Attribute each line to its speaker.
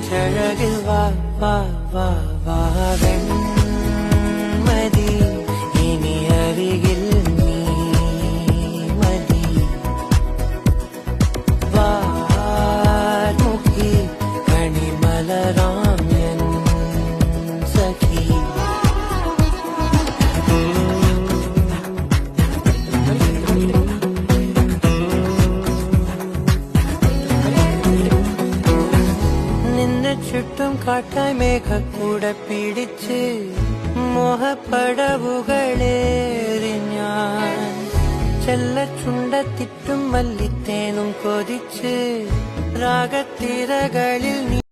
Speaker 1: കൊച്ചഴകിൽ വാ വാ വാ വാ വെൺമതി ഇനി അരികിൽ നീ മതി വാർമുഖി കണിമലരാം എൻ സഖി ചുറ്റും കാട്ടായി മേഘക്കൂട പിടിച്ച് മോഹപ്പടവുകളേറി ഞാൻ ചെല്ലച്ചുണ്ടത്തിട്ടും മല്ലിത്തേനും കൊതിച്ച് രാഗത്തിരകളിൽ